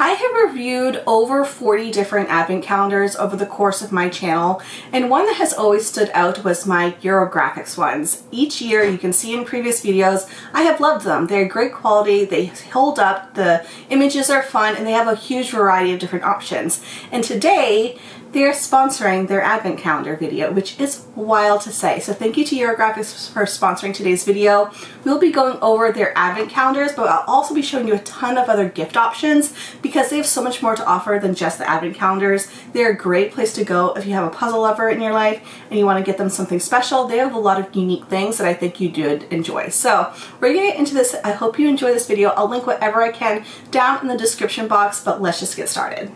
I have reviewed over 40 different advent calendars over the course of my channel, and one that has always stood out was my Eurographics ones. Each year, you can see in previous videos, I have loved them. They're great quality, they hold up, the images are fun, and they have a huge variety of different options. And today, they're sponsoring their advent calendar video, which is wild to say. So thank you to Eurographics for sponsoring today's video. We'll be going over their advent calendars, but I'll also be showing you a ton of other gift options because they have so much more to offer than just the advent calendars. They're a great place to go if you have a puzzle lover in your life and you want to get them something special. They have a lot of unique things that I think you do enjoy. So we're gonna get into this. I hope you enjoy this video. I'll link whatever I can down in the description box, but let's just get started.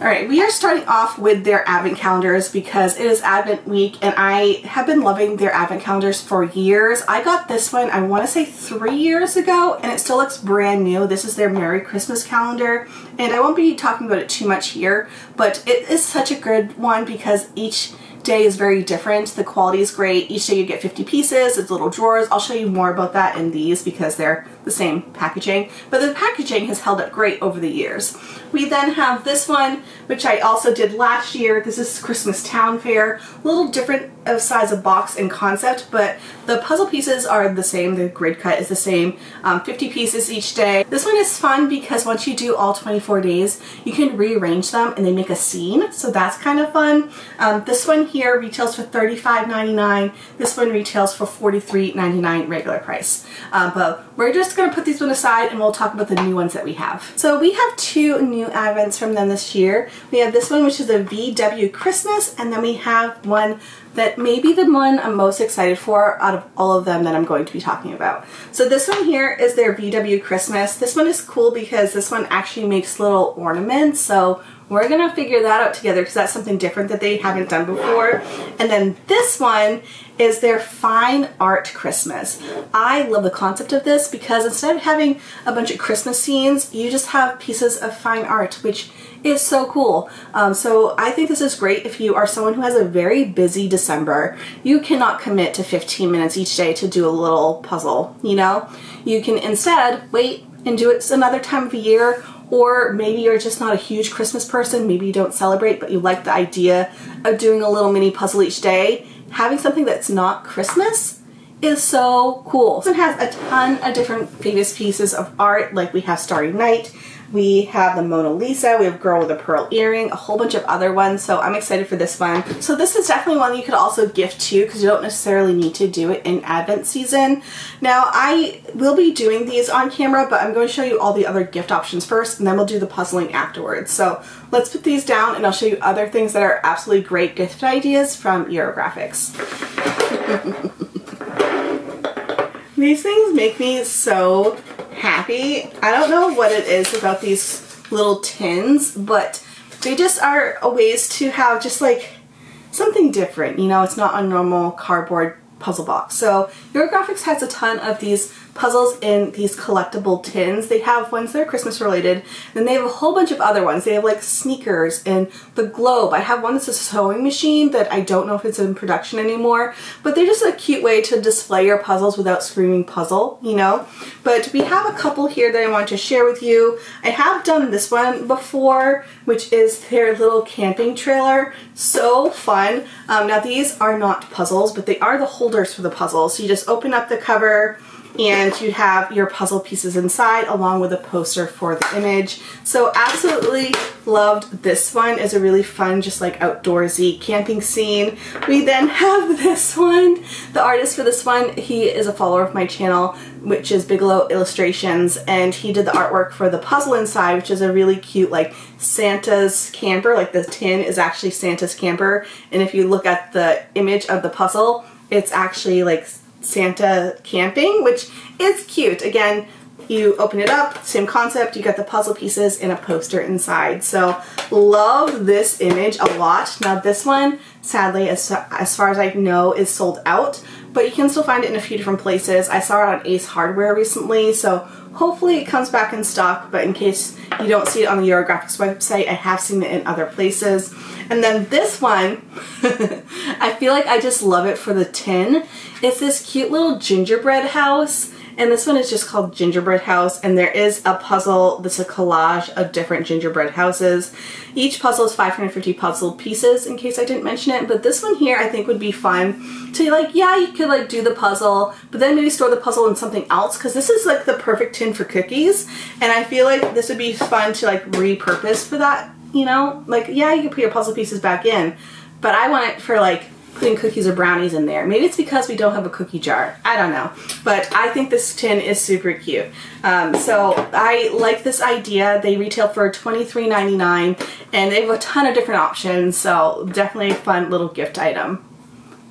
Alright, we are starting off with their advent calendars because it is Advent week and I have been loving their advent calendars for years. I got this one, I want to say 3 years ago, and it still looks brand new. This is their Merry Christmas calendar, and I won't be talking about it too much here, but it is such a good one because each day is very different. The quality is great. Each day you get 50 pieces. It's little drawers. I'll show you more about that in these because they're the same packaging, but the packaging has held up great over the years. We then have this one, which I also did last year. This is Christmas Town Fair. A little different of size of box and concept, but the puzzle pieces are the same. The grid cut is the same. 50 pieces each day. This one is fun because once you do all 24 days, you can rearrange them and they make a scene, so that's kind of fun. This one here retails for $35.99. This one retails for $43.99 regular price. But we're just going to put these one aside and we'll talk about the new ones that we have. So we have two new advents from them this year. We have this one, which is a VW Christmas, and then we have one that may be the one I'm most excited for out of all of them that I'm going to be talking about. So this one here is their VW Christmas. This one is cool because this one actually makes little ornaments, so we're gonna figure that out together because that's something different that they haven't done before. And then this one is their Fine Art Christmas. I love the concept of this because instead of having a bunch of Christmas scenes, you just have pieces of fine art, which is so cool. So I think this is great if you are someone who has a very busy December. You cannot commit to 15 minutes each day to do a little puzzle, you know? You can instead wait and do it another time of the year, or maybe you're just not a huge Christmas person, maybe you don't celebrate, but you like the idea of doing a little mini puzzle each day. Having something that's not Christmas is so cool. It has a ton of different famous pieces of art, like we have Starry Night, we have the Mona Lisa, we have Girl with a Pearl Earring, a whole bunch of other ones, so I'm excited for this one. So this is definitely one you could also gift to because you don't necessarily need to do it in Advent season. Now I will be doing these on camera, but I'm going to show you all the other gift options first and then we'll do the puzzling afterwards. So let's put these down and I'll show you other things that are absolutely great gift ideas from Eurographics. These things make me so happy. I don't know what it is about these little tins, but they just are a ways to have just like something different. You know, it's not a normal cardboard puzzle box. So Eurographics has a ton of these puzzles in these collectible tins. They have ones that are Christmas related, then they have a whole bunch of other ones. They have like sneakers and the globe. I have one that's a sewing machine that I don't know if it's in production anymore, but they're just a cute way to display your puzzles without screaming puzzle, you know? But we have a couple here that I want to share with you. I have done this one before, which is their little camping trailer. So fun. Now these are not puzzles, but they are the holders for the puzzles. So you just open up the cover and you have your puzzle pieces inside along with a poster for the image. So absolutely loved this one. It's a really fun, just like outdoorsy camping scene. We then have this one. The artist for this one, he is a follower of my channel, which is Bigelow Illustrations, and he did the artwork for the puzzle inside, which is a really cute like Santa's camper. Like the tin is actually Santa's camper, and if you look at the image of the puzzle, it's actually like Santa camping, which is cute. Again, you open it up, same concept, you got the puzzle pieces and a poster inside. So love this image a lot. Now this one, sadly, as far as I know, is sold out, but you can still find it in a few different places. I saw it on Ace Hardware recently, so hopefully it comes back in stock, but in case you don't see it on the Eurographics website, I have seen it in other places. And then this one, I feel like I just love it for the tin. It's this cute little gingerbread house, and this one is just called Gingerbread House, and there is a puzzle that's a collage of different gingerbread houses. Each puzzle is 550 puzzle pieces, in case I didn't mention it, but this one here I think would be fun to like, yeah, you could like do the puzzle, but then maybe store the puzzle in something else, because this is like the perfect tin for cookies, and I feel like this would be fun to like repurpose for that, you know? Like, yeah, you can put your puzzle pieces back in, but I want it for like putting cookies or brownies in there. Maybe it's because we don't have a cookie jar. I don't know. But I think this tin is super cute. So I like this idea. They retail for $23.99 and they have a ton of different options. So definitely a fun little gift item.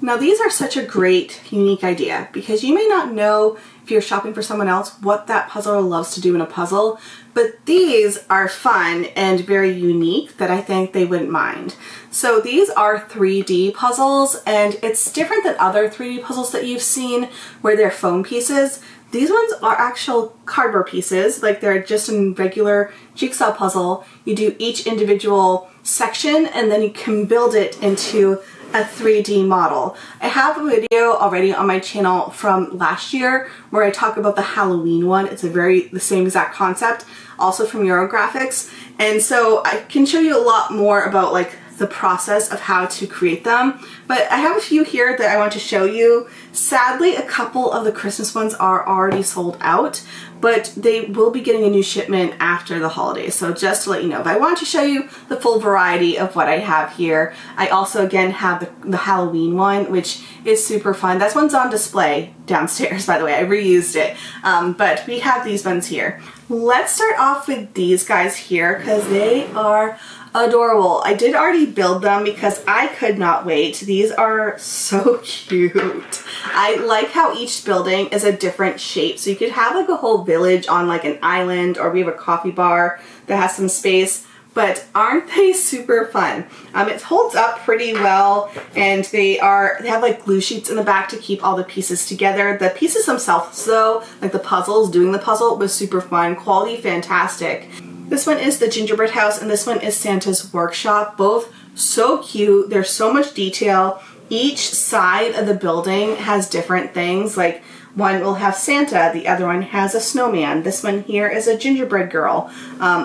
Now these are such a great, unique idea because you may not know if you're shopping for someone else what that puzzler loves to do in a puzzle, but these are fun and very unique that I think they wouldn't mind. So these are 3D puzzles, and it's different than other 3D puzzles that you've seen where they're foam pieces. These ones are actual cardboard pieces, like they're just a regular jigsaw puzzle. You do each individual section and then you can build it into a 3D model. I have a video already on my channel from last year where I talk about the Halloween one. It's the same exact concept, also from Eurographics. And so I can show you a lot more about like the process of how to create them. But I have a few here that I want to show you. Sadly, a couple of the Christmas ones are already sold out, but they will be getting a new shipment after the holidays. So just to let you know, but I want to show you the full variety of what I have here. I also again have the Halloween one, which is super fun. That one's on display downstairs, by the way. I reused it. But we have these ones here. Let's start off with these guys here because they are adorable. I did already build them because I could not wait. These are so cute. I like how each building is a different shape. So you could have like a whole village on like an island, or we have a coffee bar that has some space. But aren't they super fun? It holds up pretty well, and they have like glue sheets in the back to keep all the pieces together. The pieces themselves though, like the puzzles, doing the puzzle was super fun. Quality fantastic. This one is the Gingerbread House, and this one is Santa's Workshop. Both so cute. There's so much detail. Each side of the building has different things. Like one will have Santa, the other one has a snowman. This one here is a gingerbread girl.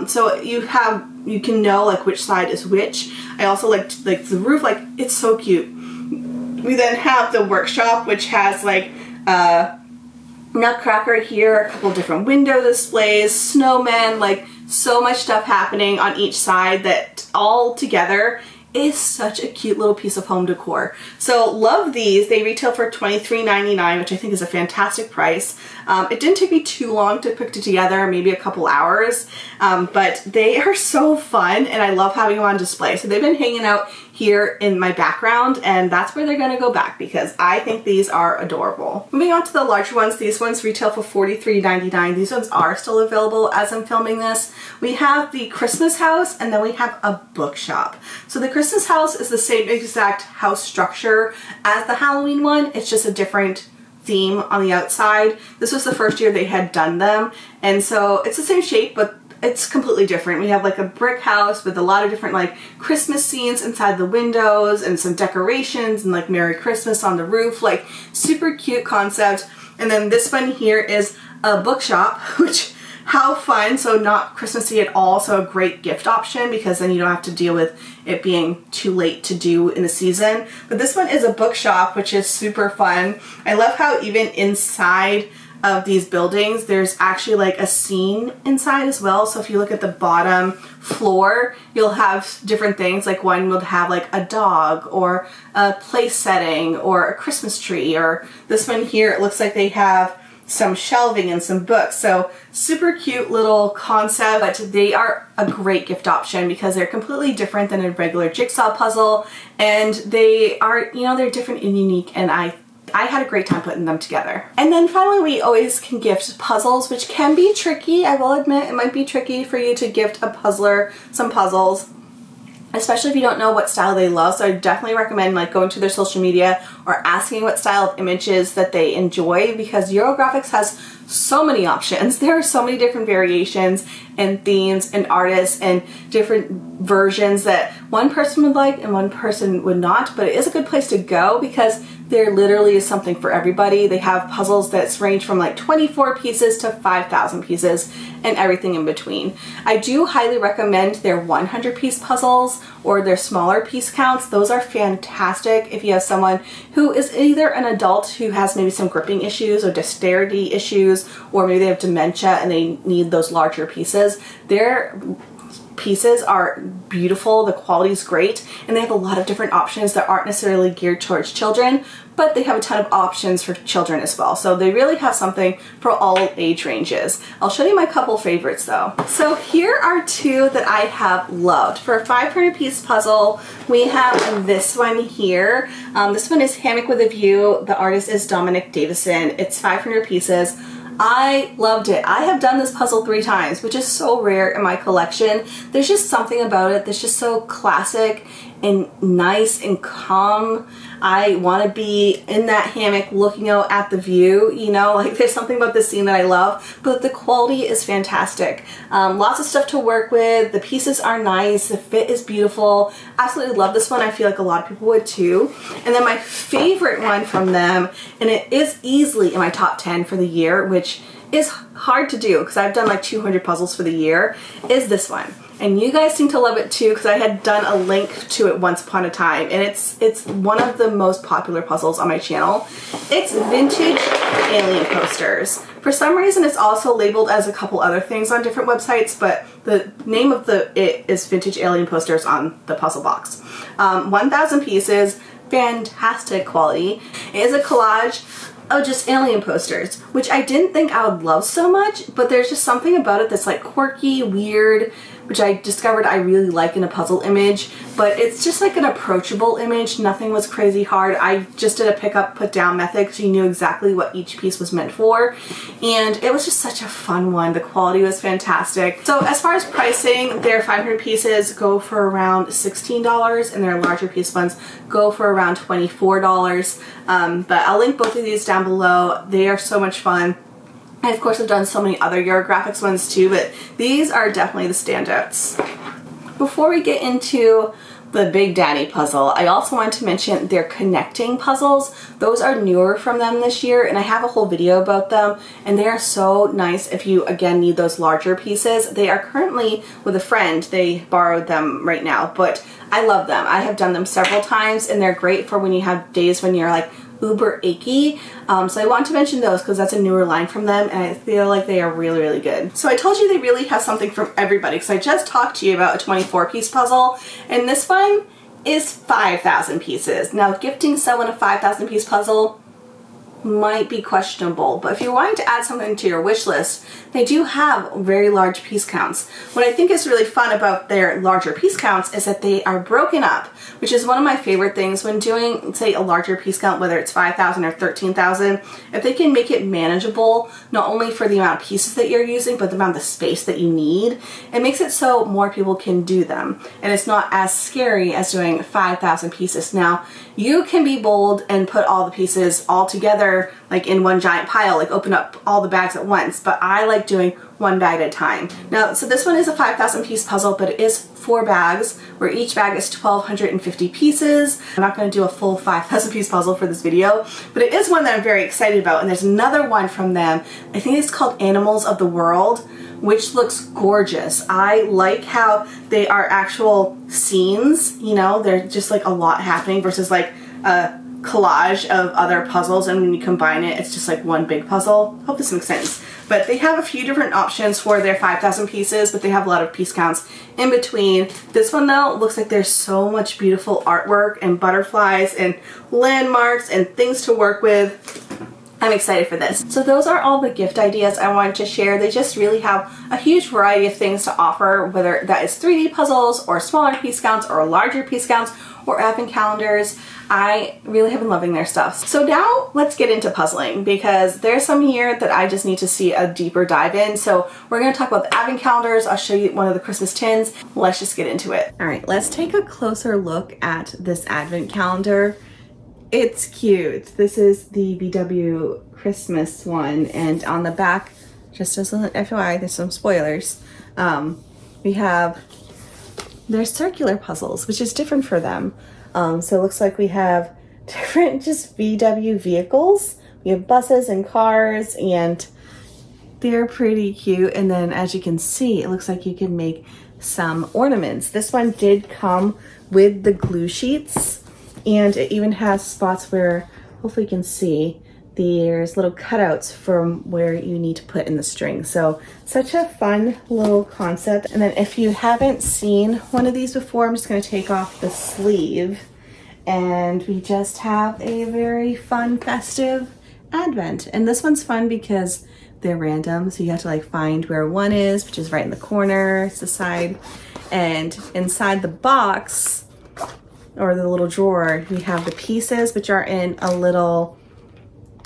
So you can know like which side is which. I also like the roof. Like it's so cute. We then have the workshop, which has like Nutcracker here, a couple different window displays, snowmen, like so much stuff happening on each side that all together is such a cute little piece of home decor. So love these. They retail for $23.99, which I think is a fantastic price. It didn't take me too long to put it together, maybe a couple hours, but they are so fun and I love having them on display. So they've been hanging out here in my background, and that's where they're gonna go back because I think these are adorable. Moving on to the larger ones, these ones retail for $43.99. These ones are still available as I'm filming this. We have the Christmas house, and then we have a bookshop. So the Christmas house is the same exact house structure as the Halloween one. It's just a different theme on the outside. This was the first year they had done them, and so it's the same shape, but it's completely different. We have like a brick house with a lot of different like Christmas scenes inside the windows and some decorations and like Merry Christmas on the roof, like super cute concept. And then this one here is a bookshop, which how fun. So not Christmassy at all, so a great gift option because then you don't have to deal with it being too late to do in the season. But this one is a bookshop, which is super fun. I love how even inside of these buildings there's actually like a scene inside as well. So if you look at the bottom floor, you'll have different things, like one will have like a dog or a place setting or a Christmas tree, or this one here it looks like they have some shelving and some books. So super cute little concept, but they are a great gift option because they're completely different than a regular jigsaw puzzle, and they are, you know, they're different and unique, and I had a great time putting them together. And then finally, we always can gift puzzles, which can be tricky. I will admit it might be tricky for you to gift a puzzler some puzzles, especially if you don't know what style they love. So I definitely recommend like going to their social media or asking what style of images that they enjoy, because Eurographics has so many options. There are so many different variations and themes and artists and different versions that one person would like and one person would not, but it is a good place to go because there literally is something for everybody. They have puzzles that range from like 24 pieces to 5,000 pieces and everything in between. I do highly recommend their 100 piece puzzles or their smaller piece counts. Those are fantastic if you have someone who is either an adult who has maybe some gripping issues or dexterity issues, or maybe they have dementia and they need those larger pieces. Their pieces are beautiful, the quality is great, and they have a lot of different options that aren't necessarily geared towards children, but they have a ton of options for children as well. So they really have something for all age ranges. I'll show you my couple favorites though. So here are two that I have loved. For a 500 piece puzzle, we have this one here. This one is Hammock with a View. The artist is Dominic Davison. It's 500 pieces. I loved it. I have done this puzzle 3 times, which is so rare in my collection. There's just something about it that's just so classic and nice and calm. I want to be in that hammock looking out at the view, you know, like there's something about this scene that I love, but the quality is fantastic. Lots of stuff to work with. The pieces are nice. The fit is beautiful. Absolutely love this one. I feel like a lot of people would too. And then my favorite one from them, and it is easily in my top 10 for the year, which is hard to do because I've done like 200 puzzles for the year, is this one. And you guys seem to love it too because I had done a link to it once upon a time, and it's one of the most popular puzzles on my channel. It's vintage alien posters. For some reason it's also labeled as a couple other things on different websites, but the name of it is vintage alien posters on the puzzle box. 1,000 pieces, fantastic quality. It is a collage of just alien posters, which I didn't think I would love so much, but there's just something about it that's like quirky, weird, which I discovered I really like in a puzzle image, but it's just like an approachable image. Nothing was crazy hard. I just did a pick up, put down method so you knew exactly what each piece was meant for, and it was just such a fun one. The quality was fantastic. So as far as pricing, their 500 pieces go for around $16 and their larger piece ones go for around $24. But I'll link both of these down below. They are so much fun. I of course have done so many other Eurographics ones too, but these are definitely the standouts. Before we get into the Big Daddy puzzle, I also want to mention their connecting puzzles. Those are newer from them this year, and I have a whole video about them, and they are so nice if you again need those larger pieces. They are currently with a friend. They borrowed them right now, but I love them. I have done them several times, and they're great for when you have days when you're like uber achy. So I want to mention those because that's a newer line from them, and I feel like they are really, really good. So I told you they really have something for everybody because I just talked to you about a 24 piece puzzle, and this one is 5,000 pieces. Now gifting someone a 5,000 piece puzzle might be questionable, but if you're wanting to add something to your wish list, they do have very large piece counts. What I think is really fun about their larger piece counts is that they are broken up, which is one of my favorite things when doing, say, a larger piece count, whether it's 5,000 or 13,000. If they can make it manageable, not only for the amount of pieces that you're using, but the amount of space that you need, it makes it so more people can do them. And it's not as scary as doing 5,000 pieces. Now, you can be bold and put all the pieces all together like in one giant pile, like open up all the bags at once, but I like doing one bag at a time. Now, so this one is a 5,000 piece puzzle, but it is 4 bags where each bag is 1,250 pieces. I'm not going to do a full 5,000 piece puzzle for this video, but it is one that I'm very excited about, and there's another one from them. I think it's called Animals of the World, which looks gorgeous. I like how they are actual scenes, you know, they're just like a lot happening versus like a collage of other puzzles, and when you combine it, it's just like one big puzzle. Hope this makes sense. But they have a few different options for their 5,000 pieces, but they have a lot of piece counts in between. This one though looks like there's so much beautiful artwork and butterflies and landmarks and things to work with. I'm excited for this. So those are all the gift ideas I wanted to share. They just really have a huge variety of things to offer, whether that is 3D puzzles or smaller piece counts or larger piece counts or advent calendars. I really have been loving their stuff. So now let's get into puzzling, because there's some here that I just need to see a deeper dive in. So we're going to talk about the advent calendars. I'll show you one of the Christmas tins. Let's just get into it. All right, let's take a closer look at this advent calendar. It's cute. This is the VW Christmas one, and on the back, just as an FYI, there's some spoilers. We have their circular puzzles, which is different for them. So it looks like we have different just VW vehicles. We have buses and cars, and they're pretty cute. And then as you can see, it looks like you can make some ornaments. This one did come with the glue sheets, and it even has spots where, hopefully you can see, there's little cutouts from where you need to put in the string. So such a fun little concept. And then if you haven't seen one of these before, I'm just going to take off the sleeve, and we just have a very fun festive advent. And this one's fun because they're random, so you have to like find where one is, which is right in the corner. It's the side, and inside the box or the little drawer, we have the pieces, which are in a little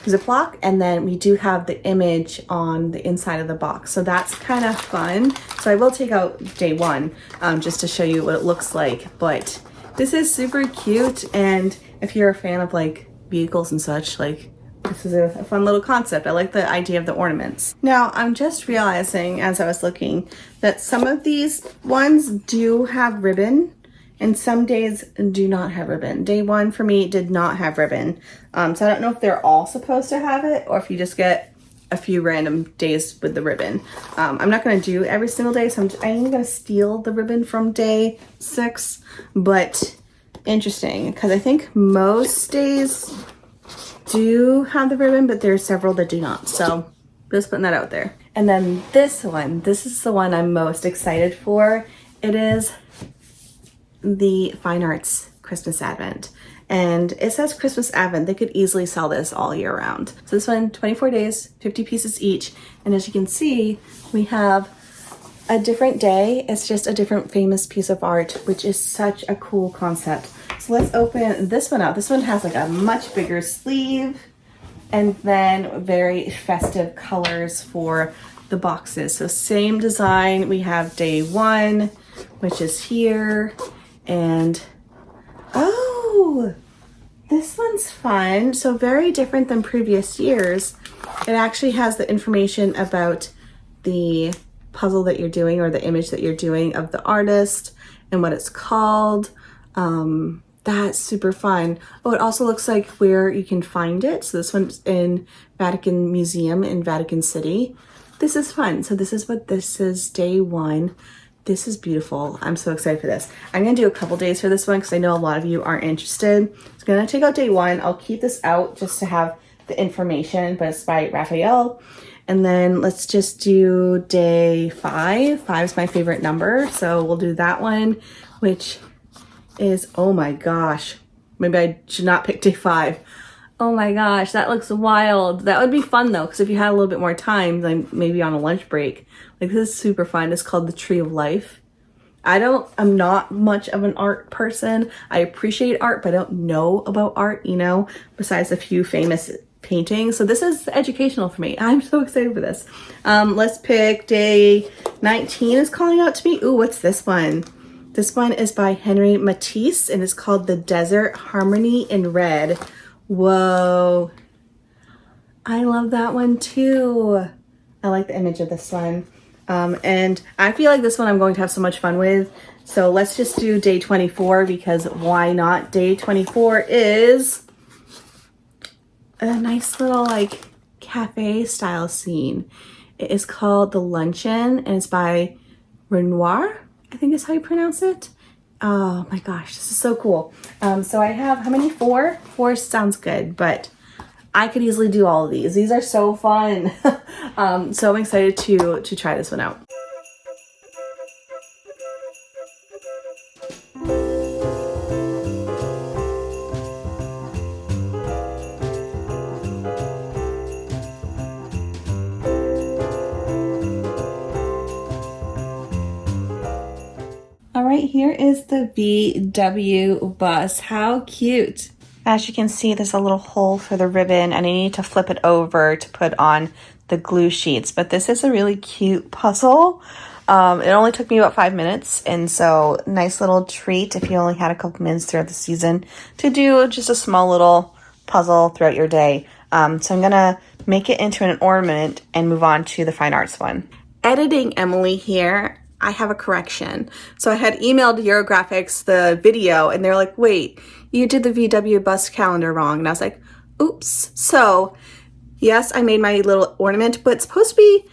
Ziploc, and then we do have the image on the inside of the box. So that's kind of fun. So I will take out day one just to show you what it looks like, but this is super cute. And if you're a fan of like vehicles and such, like this is a fun little concept. I like the idea of the ornaments. Now I'm just realizing as I was looking that some of these ones do have ribbon, and some days do not have ribbon. Day one for me did not have ribbon. So I don't know if they're all supposed to have it or if you just get a few random days with the ribbon. I'm not gonna do every single day, so I'm gonna steal the ribbon from day 6, but interesting, because I think most days do have the ribbon, but there's several that do not. So just putting that out there. And then this one, this is the one I'm most excited for. It is the Fine Arts Christmas Advent, and it says Christmas Advent. They could easily sell this all year round. So this one, 24 days, 50 pieces each, and as you can see, we have a different day. It's just a different famous piece of art, which is such a cool concept. So let's open this one out. This one has like a much bigger sleeve, and then very festive colors for the boxes. So same design. We have day one, which is here. And oh, this one's fun. So very different than previous years. It actually has the information about the puzzle that you're doing or the image that you're doing of the artist and what it's called. That's super fun. Oh, it also looks like where you can find it. So this one's in Vatican Museum in Vatican City. This is fun. So this is what this is, day one. This is beautiful. I'm so excited for this. I'm gonna do a couple days for this one because I know a lot of you aren't interested. So I'm gonna take out day one. I'll keep this out just to have the information, but it's by Raphael. And then let's just do day 5. 5 is my favorite number. So we'll do that one, which is, oh my gosh, maybe I should not pick day 5. Oh my gosh, that looks wild. That would be fun though, because if you had a little bit more time, like maybe on a lunch break, like this is super fun. It's called the Tree of Life. I'm not much of an art person. I appreciate art, but I don't know about art, you know, besides a few famous paintings. So this is educational for me. I'm so excited for this. Let's pick day 19 is calling out to me. Ooh, what's this one? This one is by Henry Matisse, and it's called The Desert Harmony in Red. Whoa. I love that one too. I like the image of this one. And I feel like this one I'm going to have so much fun with. So let's just do day 24, because why not? Day 24 is a nice little like cafe style scene. It is called The Luncheon, and it's by Renoir, I think is how you pronounce it. Oh my gosh, this is so cool. So I have, how many? 4? 4 sounds good, but I could easily do all of these. These are so fun. So I'm excited to try this one out. All right, here is the VW bus. How cute. As you can see, there's a little hole for the ribbon, and I need to flip it over to put on the glue sheets. But this is a really cute puzzle. It only took me about 5 minutes, and so nice little treat if you only had a couple minutes throughout the season to do just a small little puzzle throughout your day. So I'm gonna make it into an ornament and move on to the fine arts one. Editing Emily here. I have a correction. So I had emailed Eurographics the video, and they're like, wait, you did the VW bus calendar wrong. And I was like, oops. So yes, I made my little ornament, but it's supposed to be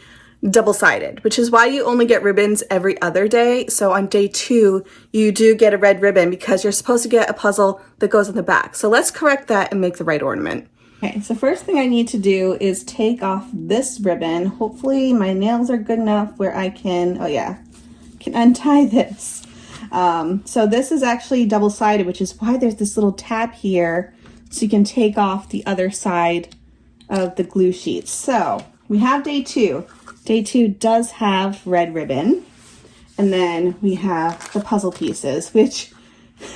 double-sided, which is why you only get ribbons every other day. So on day 2, you do get a red ribbon because you're supposed to get a puzzle that goes on the back. So let's correct that and make the right ornament. Okay, so first thing I need to do is take off this ribbon. Hopefully my nails are good enough where I can, oh yeah, can untie this. So this is actually double-sided, which is why there's this little tab here so you can take off the other side of the glue sheets. So we have day 2. Day 2 does have red ribbon. And then we have the puzzle pieces, which,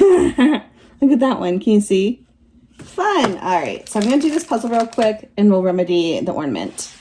look at that one, can you see? Fun. All right, so I'm gonna do this puzzle real quick and we'll remedy the ornament.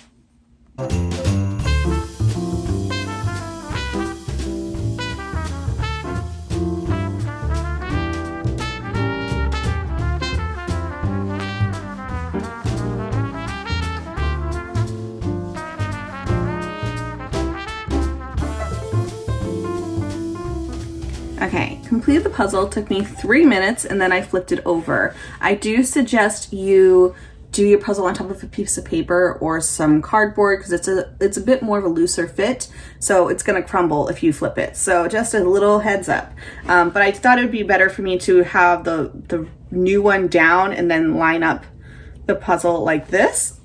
Okay, completed the puzzle, took me 3 minutes and then I flipped it over. I do suggest you do your puzzle on top of a piece of paper or some cardboard because it's a bit more of a looser fit, so it's gonna crumble if you flip it. So just a little heads up. But I thought it would be better for me to have the new one down and then line up the puzzle like this.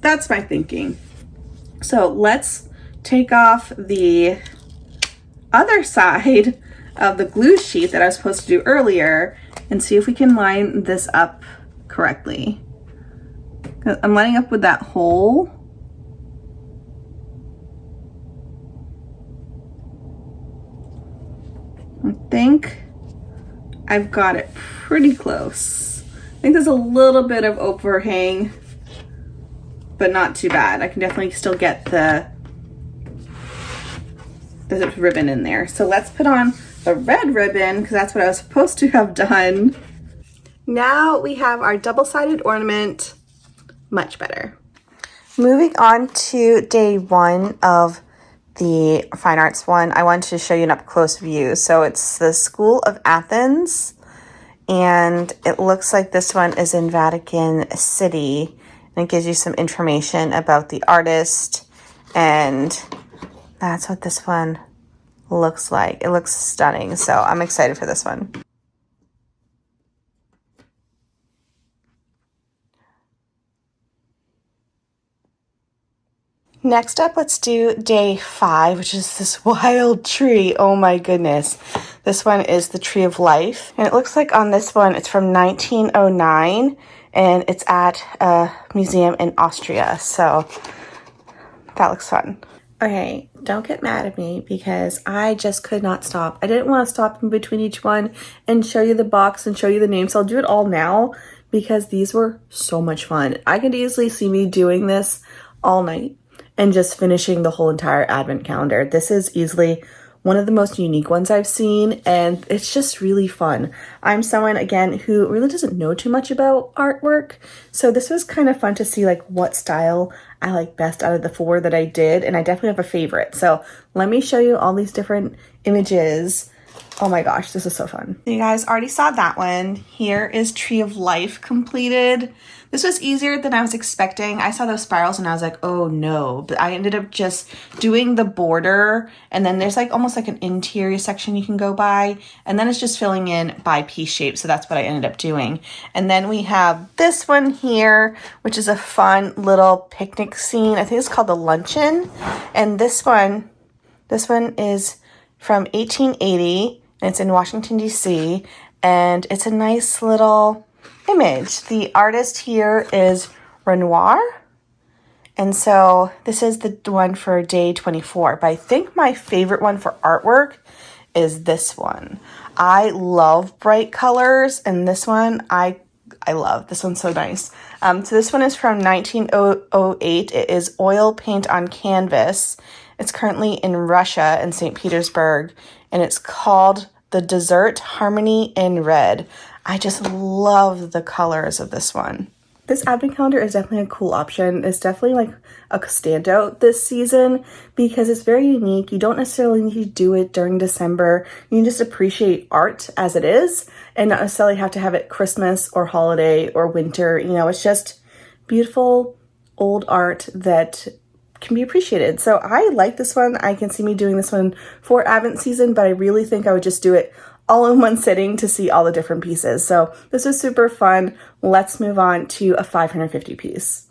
That's my thinking. So let's take off the other side of the glue sheet that I was supposed to do earlier and see if we can line this up correctly. I'm lining up with that hole. I think I've got it pretty close. I think there's a little bit of overhang, but not too bad. I can definitely still get the ribbon in there. So let's put on the red ribbon because that's what I was supposed to have done. Now we have our double-sided ornament. Much better. Moving on to day 1 of the fine arts one, I wanted to show you an up-close view. So it's the School of Athens, and it looks like this one is in Vatican City, and it gives you some information about the artist, and that's what this one looks like. It looks stunning, so I'm excited for this one. Next up, let's do day 5, which is this wild tree. Oh my goodness. This one is the Tree of Life. And it looks like on this one, it's from 1909, and it's at a museum in Austria. So that looks fun. Okay, don't get mad at me because I just could not stop. I didn't want to stop in between each one and show you the box and show you the names. So I'll do it all now because these were so much fun. I could easily see me doing this all night and just finishing the whole entire advent calendar. This is easily one of the most unique ones I've seen, and it's just really fun. I'm someone, again, who really doesn't know too much about artwork, so this was kind of fun to see like what style I like best out of the 4 that I did, and I definitely have a favorite. So let me show you all these different images. Oh my gosh, this is so fun. You guys already saw that one. Here is Tree of Life completed. This was easier than I was expecting. I saw those spirals and I was like, oh no. But I ended up just doing the border, and then there's like almost like an interior section you can go by, and then it's just filling in by piece shape. So that's what I ended up doing. And then we have this one here, which is a fun little picnic scene. I think it's called the Luncheon. And this one is from 1880, and it's in Washington, D.C., and it's a nice little image. The artist here is Renoir, and so this is the one for day 24. But I think my favorite one for artwork is this one. I love bright colors, and this one I love. This one's so nice. So this one is from 1908. It is oil paint on canvas. It's currently in Russia, in St. Petersburg, and it's called The Desert Harmony in Red. I just love the colors of this one. This advent calendar is definitely a cool option. It's definitely like a standout this season because it's very unique. You don't necessarily need to do it during December. You can just appreciate art as it is and not necessarily have to have it Christmas or holiday or winter. You know, it's just beautiful old art that can be appreciated. So I like this one. I can see me doing this one for Advent season, but I really think I would just do it all in one sitting to see all the different pieces. So this was super fun. Let's move on to a 550 piece.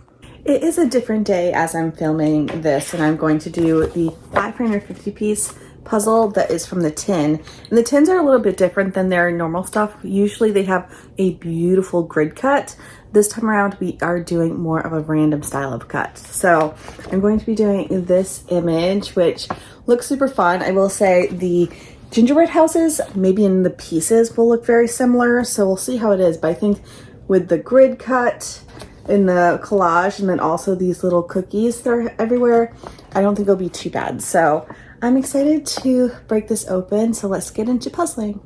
It is a different day as I'm filming this, and I'm going to do the 550 piece puzzle that is from the tin. And the tins are a little bit different than their normal stuff. Usually they have a beautiful grid cut. This time around we are doing more of a random style of cut. So I'm going to be doing this image, which looks super fun. I will say the gingerbread houses, maybe in the pieces, will look very similar, so we'll see how it is. But I think with the grid cut in the collage and then also these little cookies that are everywhere, I don't think it'll be too bad. So I'm excited to break this open, so let's get into puzzling.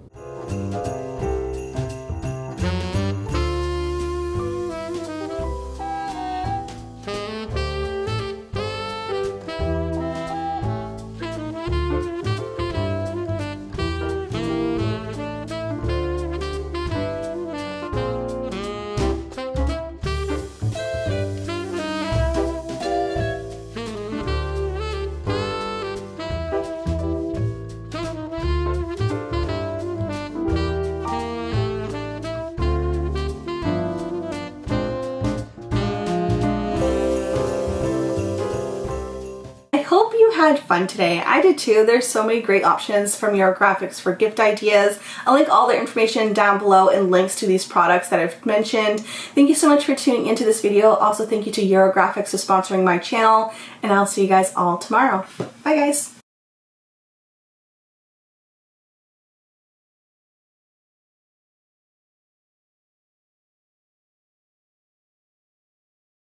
Hope you had fun today. I did too. There's so many great options from Eurographics for gift ideas. I'll link all their information down below and links to these products that I've mentioned. Thank you so much for tuning into this video. Also, thank you to Eurographics for sponsoring my channel, and I'll see you guys all tomorrow. Bye guys.